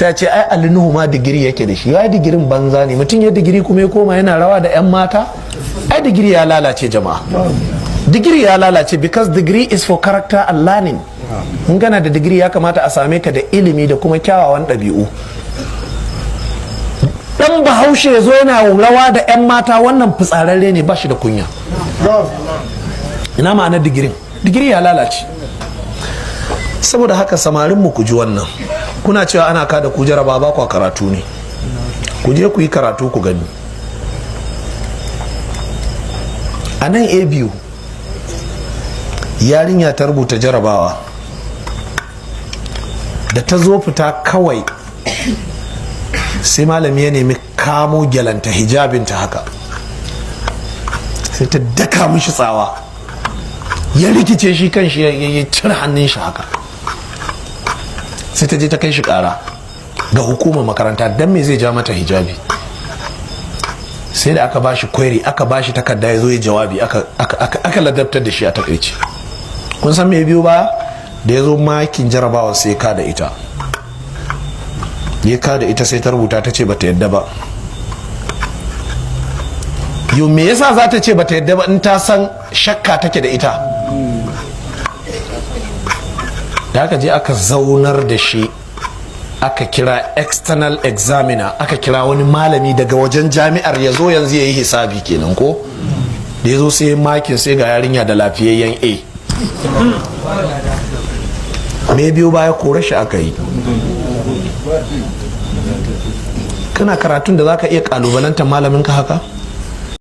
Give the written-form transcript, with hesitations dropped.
sai a ce ai alinuhu ma digiri yake da shi. Ya digirin banza ne, mutum ya digiri kuma ya koma yana rawa da 'yan mata, ai digiri ya lalace jama'a. Digiri ya lalace because degree is for character and learning. In gana da digiri ya kamata a same ka da ilimi da kuma kyawawan ɗabi'u. Dan bahaushe ya zo yana rawa da 'yan mata, wannan fitsararre ne, ba shi da kunya. Ina ma'anar digirin? Digiri ya lalace. Saboda haka samarin mu ku ji wannan, kuna cewa ana kada ku jaraba ba kwa karatu ne, ku je ku yi karatu ku gani. A nan ABU yarinya ta rubuta jarabawa, da ta zo fita kawai sai malami ya nemi kamo gyalanta hijabinta haka, sai ta daka mishi tsawa, ya rikice shi kan shi ya cire hannun shi haka, sai ta je ta kai shi kara ga hukumar makaranta don me zai ja mata hijabi. Sai da aka ba shi query, aka ba shi takarda ya zo ya jawabi, aka ladabtar da shi a takaice. Kun san me biyu ba da ya zo makin jarabawa sai ka da ita, ya ka da ita sai ta rubuta ta ce bata yadda ba. Yau me yasa za ta ce bata yadda ba in ta san shakka take da ita? Da aka je aka zaunar da shi, aka kira external examiner, aka kira wani malami daga wajen jami'ar ya zo yanzu ya yi hisabi kenan ko, da ya zo sai makin sai ga yarinya da lafiyayyen A. Me biyu baya kore shi aka yi. Kana karatun da za ka iya kalubalantar malamin ka haka?